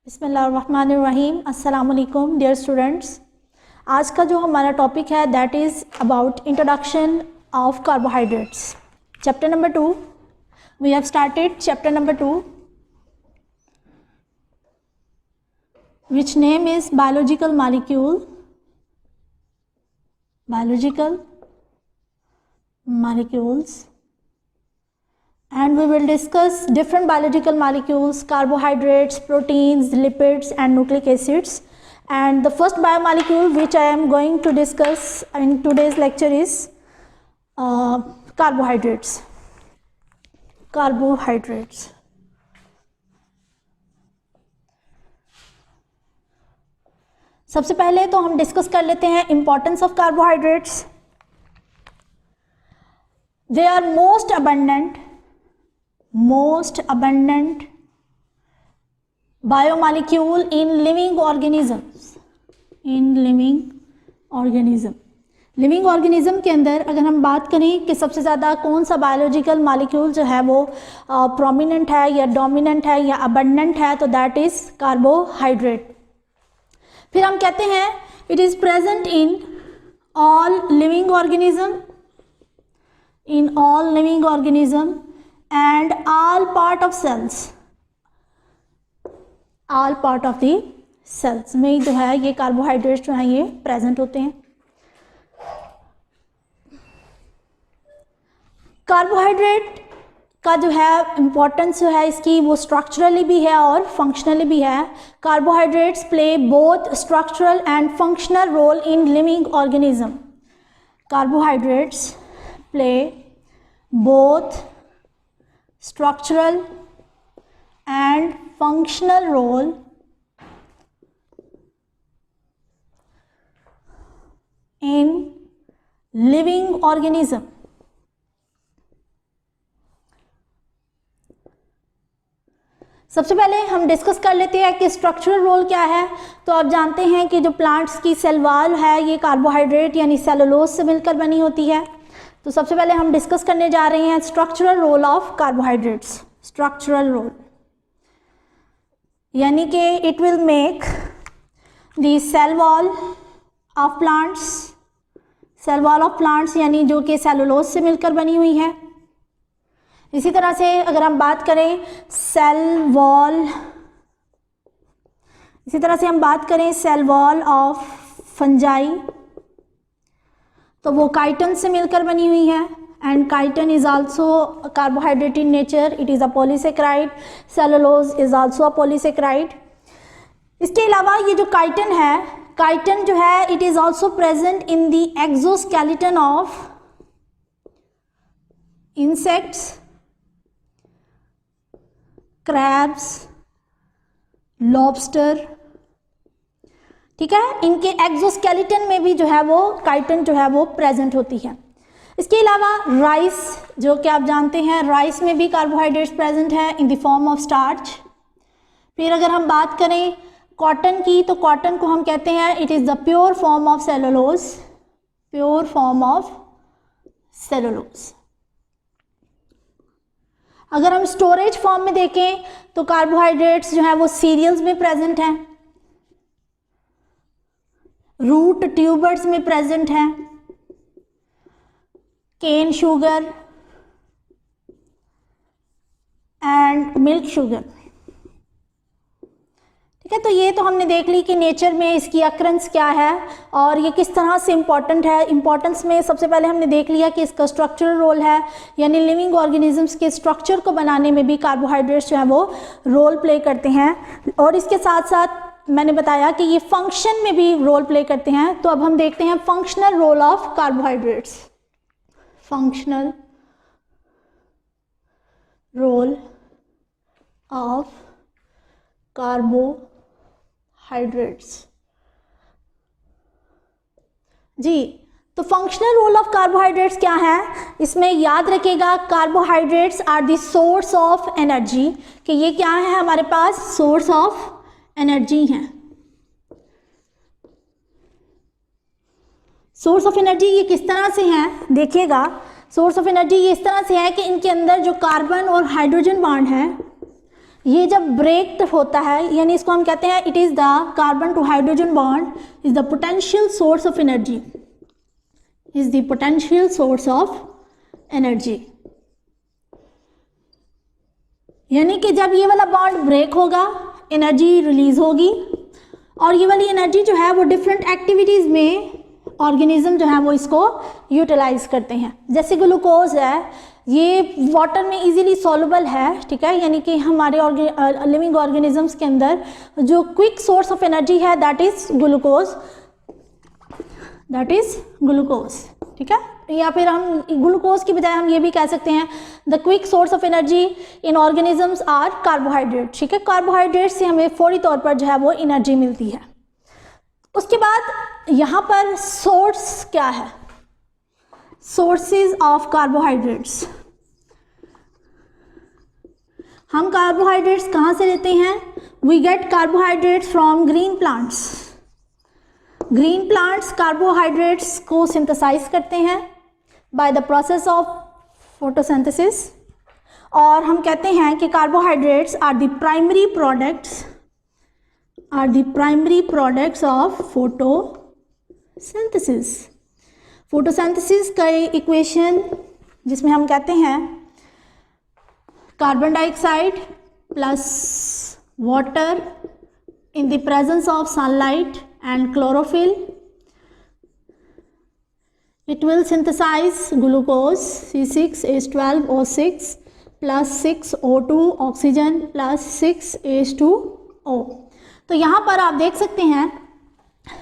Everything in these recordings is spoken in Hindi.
बिस्मिल्लाहिर्रहमानिर्रहीम। अस्सलाम वालेकुम डियर स्टूडेंट्स। आज का जो हमारा टॉपिक है that is about introduction of carbohydrates. Chapter number 2 we have started chapter number 2 which name is biological molecules and we will discuss different biological molecules, carbohydrates, proteins, lipids and nucleic acids. And the first biomolecule which I am going to discuss in today's lecture is carbohydrates. सबसे पहले तो हम डिस्कस कर लेते हैं importance of carbohydrates. They are most abundant biomolecule in living organisms. Living organism के अंदर अगर हम बात करें कि सबसे ज़्यादा कौन सा बायोलॉजिकल मॉलिक्यूल जो है वो प्रोमिनेंट है या डोमिनेंट है या अबंडेंट है, तो दैट इज़ कार्बोहाइड्रेट। फिर हम कहते हैं it is present in all living organism and all part of the cells में जो है ये कार्बोहाइड्रेट्स जो है ये प्रेजेंट होते हैं। कार्बोहाइड्रेट का जो है इम्पोर्टेंस जो है इसकी वो स्ट्रक्चरली भी है और फंक्शनली भी है। Carbohydrates play both structural and functional role in living organism. Carbohydrates play both structural and functional role in living organism। सबसे पहले हम डिस्कस कर लेते हैं कि स्ट्रक्चरल रोल क्या है। तो आप जानते हैं कि जो प्लांट्स की सेल वॉल है ये कार्बोहाइड्रेट यानी सेलुलोज से मिलकर बनी होती है। तो सबसे पहले हम डिस्कस करने जा रहे हैं structural role of carbohydrates. Structural role यानी कि it will make the cell wall of plants यानी जो कि सेलुलोज से मिलकर बनी हुई है। इसी तरह से अगर हम बात करें सेल वॉल ऑफ फंजाई तो वो काइटन से मिलकर बनी हुई है। And chiton is also carbohydrate in nature, it is a polysaccharide. Cellulose is also a polysaccharide. इसके अलावा ये जो काइटन जो है it is also present in the exoskeleton of insects, crabs, lobster. ठीक है, इनके एक्सोस्केलेटन में भी जो है वो काइटन जो है वो प्रेजेंट होती है। इसके अलावा राइस, जो कि आप जानते हैं राइस में भी कार्बोहाइड्रेट्स प्रेजेंट है in the form of starch. फिर अगर हम बात करें कॉटन की तो कॉटन को हम कहते हैं it is the pure form of cellulose. अगर हम स्टोरेज फॉर्म में देखें तो कार्बोहाइड्रेट्स जो है वो सीरियल्स में प्रेजेंट हैं, रूट ट्यूबर्स में प्रेजेंट है, cane sugar and milk sugar. ठीक है, तो ये तो हमने देख ली कि नेचर में इसकी अक्रंस क्या है और ये किस तरह से इम्पॉर्टेंट है। इम्पॉर्टेंस में सबसे पहले हमने देख लिया कि इसका स्ट्रक्चरल रोल है, यानी लिविंग ऑर्गेनिजम्स के स्ट्रक्चर को बनाने में भी कार्बोहाइड्रेट्स जो है वो रोल प्ले करते हैं। और इसके साथ साथ मैंने बताया कि ये फंक्शन में भी रोल प्ले करते हैं। तो अब हम देखते हैं functional role of carbohydrates. Functional role of carbohydrates. जी, तो फंक्शनल रोल ऑफ कार्बोहाइड्रेट्स क्या है, इसमें याद रखिएगा carbohydrates are the source of energy, कि ये क्या है हमारे पास सोर्स ऑफ एनर्जी है। सोर्स ऑफ एनर्जी ये किस तरह से है देखिएगा। सोर्स ऑफ एनर्जी ये इस तरह से है कि इनके अंदर जो कार्बन और हाइड्रोजन बॉन्ड है ये जब ब्रेक होता है, यानी इसको हम कहते हैं it is the carbon to hydrogen bond is the potential source of energy, is the potential source of energy. यानी कि जब ये वाला बॉन्ड ब्रेक होगा एनर्जी रिलीज होगी, और ये वाली एनर्जी जो है वो डिफरेंट एक्टिविटीज़ में ऑर्गेनिज्म जो है वो इसको यूटिलाइज करते हैं। जैसे ग्लूकोज है, ये वाटर में इजीली सॉल्युबल है, ठीक है, यानी कि हमारे लिविंग ऑर्गेनिजम्स के अंदर जो क्विक सोर्स ऑफ एनर्जी है दैट इज ग्लूकोज, ठीक है। या फिर हम ग्लूकोज की बजाय हम ये भी कह सकते हैं the quick source of energy in organisms are carbohydrate, ठीक है। कार्बोहाइड्रेट से हमें फौरी तौर पर जो है वो एनर्जी मिलती है। उसके बाद यहाँ पर सोर्स क्या है, सोर्सेज ऑफ कार्बोहाइड्रेट्स। हम कार्बोहाइड्रेट्स कहाँ से लेते हैं? We get carbohydrates from green plants. Green plants carbohydrates को सिंथेसाइज करते हैं by the process of photosynthesis, और हम कहते हैं कि carbohydrates are the primary products of photosynthesis. Photosynthesis का इक्वेशन जिसमें हम कहते हैं carbon dioxide plus water in the presence of sunlight and chlorophyll, it will synthesize glucose C6H12O6 plus 6O2 oxygen plus 6H2O। तो यहाँ पर आप देख सकते हैं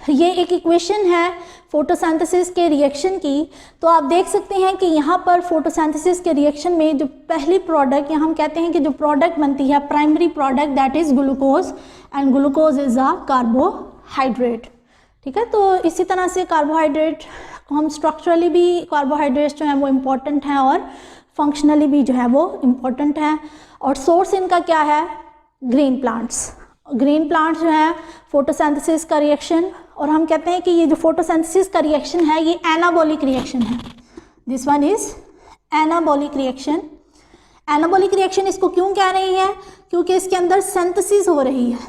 ये एक इक्वेशन है फोटोसिंथेसिस के रिएक्शन की। तो आप देख सकते हैं कि यहाँ पर फोटोसिंथेसिस के रिएक्शन में जो पहली प्रोडक्ट, या हम कहते हैं कि जो प्रोडक्ट बनती है primary product that is glucose, and glucose is a carbohydrate, ठीक है। तो इसी तरह से कार्बोहाइड्रेट को हम स्ट्रक्चरली भी, कार्बोहाइड्रेट्स जो है वो इम्पॉर्टेंट हैं और फंक्शनली भी जो है वो इम्पॉर्टेंट है। और सोर्स इनका क्या है? Green plants. ग्रीन प्लांट्स जो है फोटोसिंथेसिस का रिएक्शन, और हम कहते हैं कि ये जो फोटोसिंथेसिस का रिएक्शन है ये एनाबॉलिक रिएक्शन है। This one is anabolic reaction. Anabolic reaction इसको क्यों कह रही है? क्योंकि इसके अंदर सिंथेसिस हो रही है।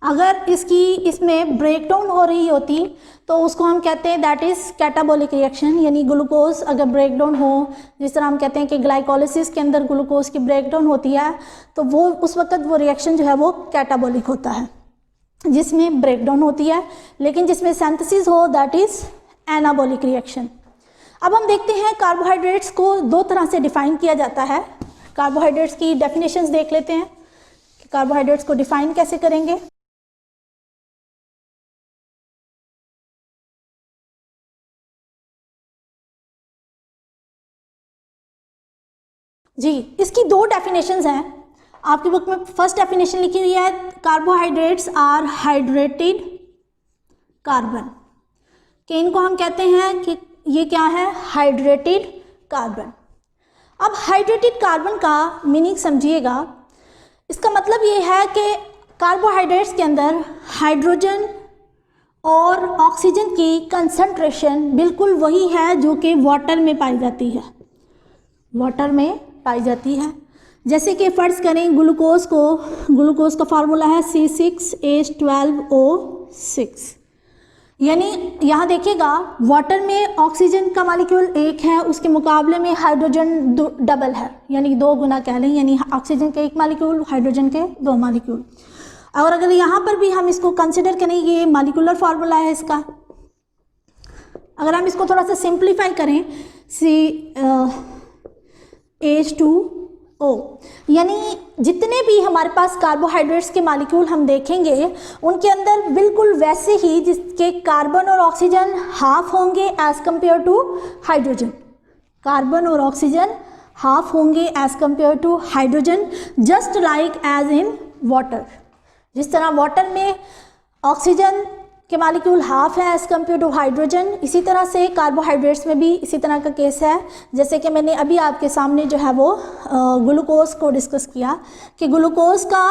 अगर इसमें ब्रेकडाउन हो रही होती तो उसको हम कहते हैं दैट इज़ कैटाबॉलिक रिएक्शन। यानी ग्लूकोज अगर ब्रेकडाउन हो, जिस तरह हम कहते हैं कि ग्लाइकोलिसिस के अंदर ग्लूकोज की ब्रेकडाउन होती है, तो वो उस वक्त वो रिएक्शन जो है वो कैटाबॉलिक होता है जिसमें ब्रेकडाउन होती है। लेकिन जिसमें सिंथेसिस हो दैट इज़ एनाबॉलिक रिएक्शन। अब हम देखते हैं कार्बोहाइड्रेट्स को दो तरह से डिफाइन किया जाता है। कार्बोहाइड्रेट्स की डेफिनेशंस देख लेते हैं कि कार्बोहाइड्रेट्स को डिफाइन कैसे करेंगे। जी, इसकी दो डेफिनेशंस हैं आपकी बुक में। फर्स्ट डेफिनेशन लिखी हुई है कार्बोहाइड्रेट्स आर हाइड्रेटेड कार्बन, कि इनको हम कहते हैं कि ये क्या है? Hydrated carbon. अब हाइड्रेटेड कार्बन का मीनिंग समझिएगा। इसका मतलब ये है कि कार्बोहाइड्रेट्स के अंदर हाइड्रोजन और ऑक्सीजन की कंसंट्रेशन बिल्कुल वही है जो कि वाटर में पाई जाती है, वाटर में पाई जाती है। जैसे कि फ़र्ज़ करें ग्लूकोज का फार्मूला है C6H12O6। यानी यहाँ देखिएगा वाटर में ऑक्सीजन का मॉलिक्यूल एक है, उसके मुकाबले में हाइड्रोजन डबल है, यानी 2 गुना कह लें, यानी ऑक्सीजन के 1 मॉलिक्यूल, हाइड्रोजन के 2 मॉलिक्यूल। और अगर यहाँ पर भी हम इसको कंसिडर करें, ये मॉलिक्यूलर फार्मूला है इसका, अगर हम इसको थोड़ा सा सिंप्लीफाई करें H2O, यानी जितने भी हमारे पास कार्बोहाइड्रेट्स के मॉलिक्यूल हम देखेंगे उनके अंदर बिल्कुल वैसे ही जिसके कार्बन और ऑक्सीजन हाफ होंगे as compare to hydrogen. Carbon और ऑक्सीजन हाफ होंगे as compare to hydrogen, just like as in water. जिस तरह वाटर में ऑक्सीजन के मॉलिक्यूल हाफ है एज कम्पेयर टू हाइड्रोजन, इसी तरह से कार्बोहाइड्रेट्स में भी इसी तरह का केस है। जैसे कि मैंने अभी आपके सामने जो है वो ग्लूकोज को डिस्कस किया कि ग्लूकोज का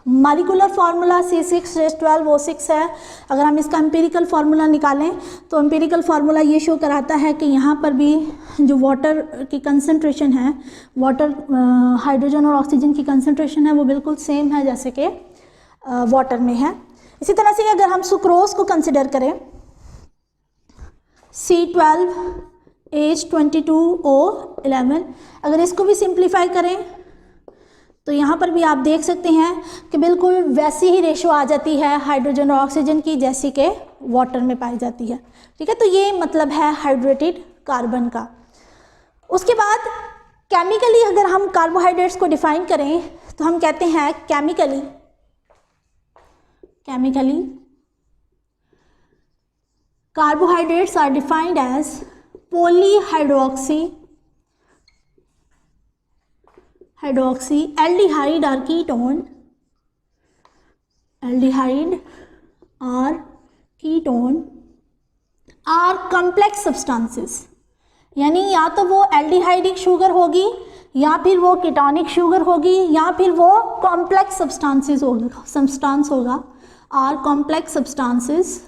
मालिकुलर फार्मूला C6H12O6 है। अगर हम इसका एम्पिरिकल फार्मूला निकालें तो एम्पिरिकल फार्मूला ये शो कराता है कि यहाँ पर भी जो वाटर की कंसंट्रेशन है, वाटर हाइड्रोजन और ऑक्सीजन की कंसंट्रेशन है वो बिल्कुल सेम है जैसे कि वाटर में है। इसी तरह से अगर हम सुक्रोज को कंसिडर करें C12H22O11, अगर इसको भी सिंप्लीफाई करें तो यहाँ पर भी आप देख सकते हैं कि बिल्कुल वैसी ही रेशो आ जाती है हाइड्रोजन और ऑक्सीजन की जैसी कि वाटर में पाई जाती है। ठीक है, तो ये मतलब है हाइड्रेटेड कार्बन का। उसके बाद केमिकली अगर हम कार्बोहाइड्रेट्स को डिफाइन करें तो हम कहते हैं chemically carbohydrates are defined as polyhydroxy aldehyde or ketone are complex substances, यानी या तो वो एल्डिहाइडिक शुगर होगी या फिर वो कीटोनिक शुगर होगी या फिर वो कॉम्प्लेक्स सब्सटेंस होगा or complex substances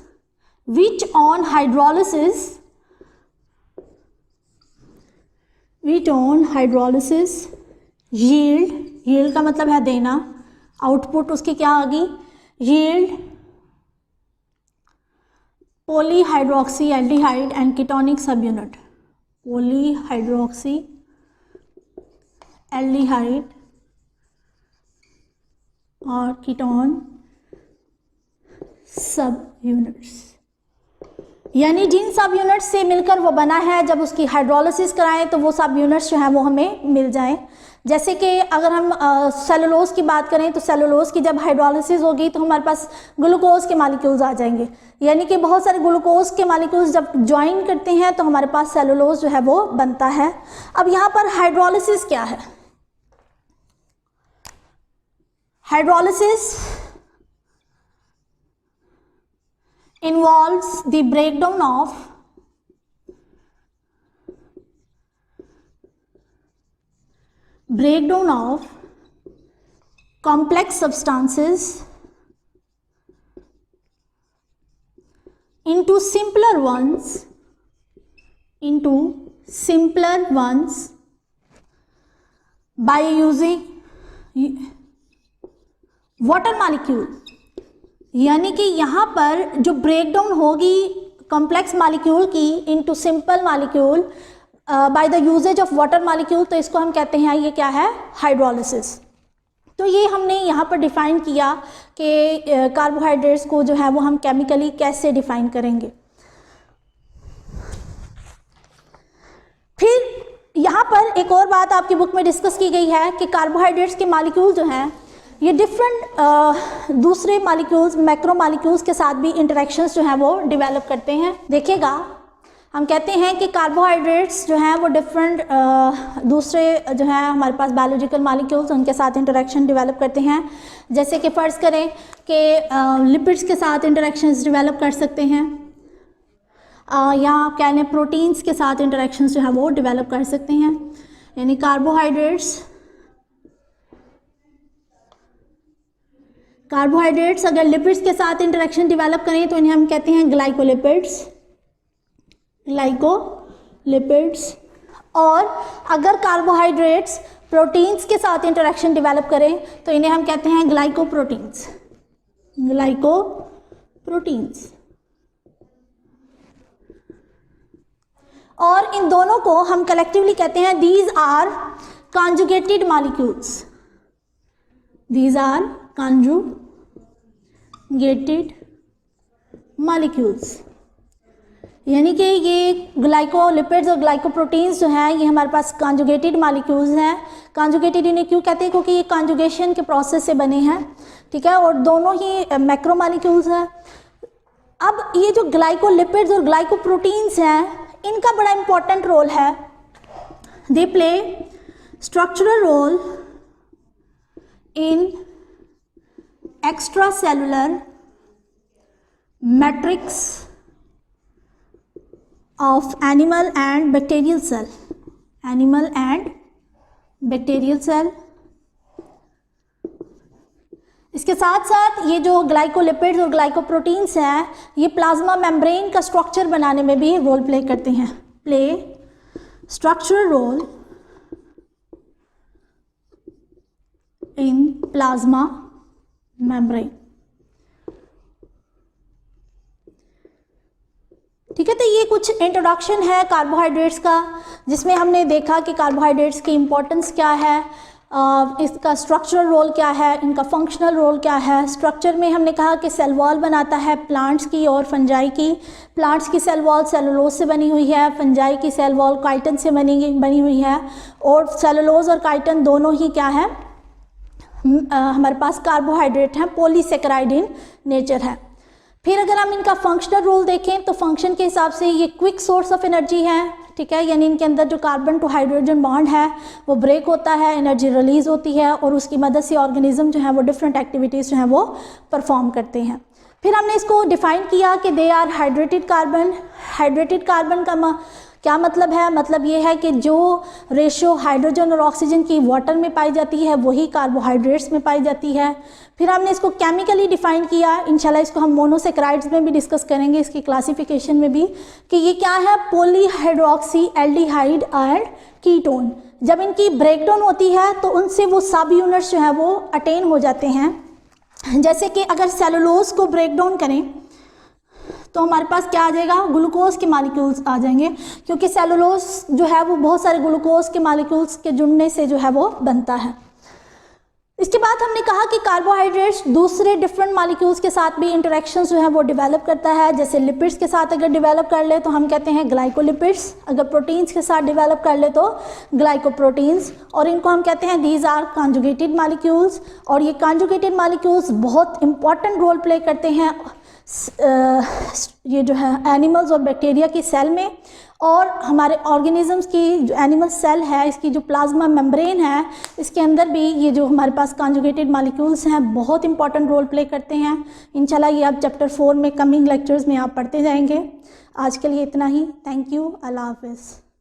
which on hydrolysis yield का मतलब है देना, आउटपुट उसकी क्या आ गई yield polyhydroxy aldehyde and ketonic subunit, polyhydroxy aldehyde और कीटोन सब यूनिट्स, यानी जिन सब यूनिट्स से मिलकर वो बना है जब उसकी हाइड्रोलिसिस कराएं तो वो सब यूनिट्स जो है वो हमें मिल जाएं। जैसे कि अगर हम सेलुलोज की बात करें तो सेलुलोज की जब हाइड्रोलिसिस होगी तो हमारे पास ग्लूकोज के मालिक्यूल्स आ जाएंगे, यानी कि बहुत सारे ग्लूकोज के मालिक्यूल्स जब ज्वाइन करते हैं तो हमारे पास सेलुलोज जो है वो बनता है। अब यहाँ पर हाइड्रोलिसिस क्या है? Hydrolysis involves the breakdown of complex substances into simpler ones by using water molecule, यानी कि यहाँ पर जो ब्रेकडाउन होगी कॉम्प्लेक्स मालिक्यूल की into simple molecule by the uses of water molecule, तो इसको हम कहते हैं ये क्या है हाइड्रोलिसिस। तो ये हमने यहाँ पर डिफाइन किया कि कार्बोहाइड्रेट्स को जो है वो हम केमिकली कैसे डिफाइन करेंगे। फिर यहाँ पर एक और बात आपकी बुक में डिस्कस की गई है कि कार्बोहाइड्रेट्स के मालिक्यूल जो हैं ये डिफरेंट दूसरे मालिक्यूल्स मैक्रो मालिक्यूल्स के साथ भी इंटरेक्शंस जो हैं वो डेवलप करते हैं। देखिएगा हम कहते हैं कि कार्बोहाइड्रेट्स जो हैं वो डिफरेंट दूसरे जो हैं हमारे पास बायोलॉजिकल मालिक्यूल्स उनके साथ इंटरेक्शन डेवलप करते हैं। जैसे कि फ़र्ज़ करें कि लिपिड्स के साथ इंटरेक्शंस डेवलप कर सकते हैं या कह लें प्रोटीन्स के साथ इंटरेक्शंस जो है वो डेवलप कर सकते हैं। यानी कार्बोहाइड्रेट्स अगर लिपिड्स के साथ इंटरेक्शन डेवलप करें तो इन्हें हम कहते हैं ग्लाइकोलिपिड्स। और अगर कार्बोहाइड्रेट्स प्रोटीन्स के साथ इंटरेक्शन डेवलप करें तो इन्हें हम कहते हैं ग्लाइकोप्रोटीन्स। और इन दोनों को हम कलेक्टिवली कहते हैं दीज आर कॉन्जुगेटेड मॉलिक्यूल्स। यानी कि ये ग्लाइकोलिपिड्स और ग्लाइकोप्रोटीन्स जो हैं ये हमारे पास कॉन्जुगेटेड मॉलिक्यूल्स हैं। कॉन्जुगेटेड इन्हें क्यों कहते हैं? क्योंकि ये कॉन्जुगेशन के प्रोसेस से बने हैं, ठीक है, और दोनों ही मैक्रो मॉलिक्यूल्स हैं। अब ये जो ग्लाइकोलिपिड्स और ग्लाइकोप्रोटीन्स हैं इनका बड़ा इंपॉर्टेंट रोल है। They play structural role in extracellular matrix of animal and bacterial cell इसके साथ साथ ये जो ग्लाइकोलिपिड्स और ग्लाइकोप्रोटीन्स हैं, ये प्लाज्मा मेम्ब्रेन का स्ट्रक्चर बनाने में भी रोल प्ले करते हैं, play structural role in plasma membrane. ठीक है, तो ये कुछ इंट्रोडक्शन है कार्बोहाइड्रेट्स का, जिसमें हमने देखा कि कार्बोहाइड्रेट्स की इम्पोर्टेंस क्या है, इसका स्ट्रक्चरल रोल क्या है, इनका फंक्शनल रोल क्या है। स्ट्रक्चर में हमने कहा कि सेल वॉल बनाता है प्लांट्स की और फंजाई की। प्लांट्स की सेल वॉल सेलुलोज से बनी हुई है, फंजाई की सेल वॉल काइटन से बनी हुई है, और सेलुलोज और काइटन दोनों ही क्या है, हमारे पास कार्बोहाइड्रेट हैं, पॉलीसेकेराइड इन नेचर है। फिर अगर हम इनका फंक्शनल रोल देखें तो फंक्शन के हिसाब से ये क्विक सोर्स ऑफ एनर्जी है, ठीक है, यानी इनके अंदर जो कार्बन टू हाइड्रोजन बॉन्ड है वो ब्रेक होता है, एनर्जी रिलीज होती है, और उसकी मदद से ऑर्गेनिज्म जो है वो डिफरेंट एक्टिविटीज़ जो हैं वो परफॉर्म करते हैं। फिर हमने इसको डिफाइन किया कि they are hydrated carbon. Hydrated carbon का क्या मतलब है? मतलब ये है कि जो रेशियो हाइड्रोजन और ऑक्सीजन की वाटर में पाई जाती है वही कार्बोहाइड्रेट्स में पाई जाती है। फिर हमने इसको केमिकली डिफाइन किया, इंशाल्लाह इसको हम मोनोसेक्राइड्स में भी डिस्कस करेंगे, इसकी क्लासिफिकेशन में भी, कि ये क्या है, पॉलीहाइड्रोक्सी एल्डिहाइड एंड कीटोन। जब इनकी ब्रेकडाउन होती है तो उनसे वो सब यूनिट्स जो है वो अटेन हो जाते हैं। जैसे कि अगर सेलुलोज को ब्रेक डाउन करें तो हमारे पास क्या आ जाएगा, ग्लूकोज के मालिक्यूल्स आ जाएंगे, क्योंकि सेलुलोज जो है वो बहुत सारे ग्लूकोज के मालिक्यूल्स के जुड़ने से जो है वो बनता है। इसके बाद हमने कहा कि कार्बोहाइड्रेट्स दूसरे डिफरेंट मालिक्यूल्स के साथ भी इंटरेक्शंस जो है वो डेवलप करता है। जैसे लिपिड्स के साथ अगर डेवलप कर ले तो हम कहते हैं ग्लाइकोलिपिड्स, अगर प्रोटीन्स के साथ डेवलप कर ले तो ग्लाइकोप्रोटीन्स, और इनको हम कहते हैं दीज आर कॉन्जुगेटेड मालिक्यूल्स। और ये कॉन्जुगेटेड मालिक्यूल्स बहुत इंपॉर्टेंट रोल प्ले करते हैं ये जो है एनिमल्स और बैक्टीरिया की सेल में, और हमारे ऑर्गेनिजम्स की जो एनिमल सेल है इसकी जो प्लाज्मा मेम्ब्रेन है इसके अंदर भी ये जो हमारे पास कॉन्जुगेटेड मॉलिक्यूल्स हैं बहुत इंपॉर्टेंट रोल प्ले करते हैं। इंशाल्लाह ये आप चैप्टर 4 में कमिंग लेक्चर्स में आप पढ़ते जाएंगे। आज के लिए इतना ही, थैंक यू, अल्लाह हाफिज़।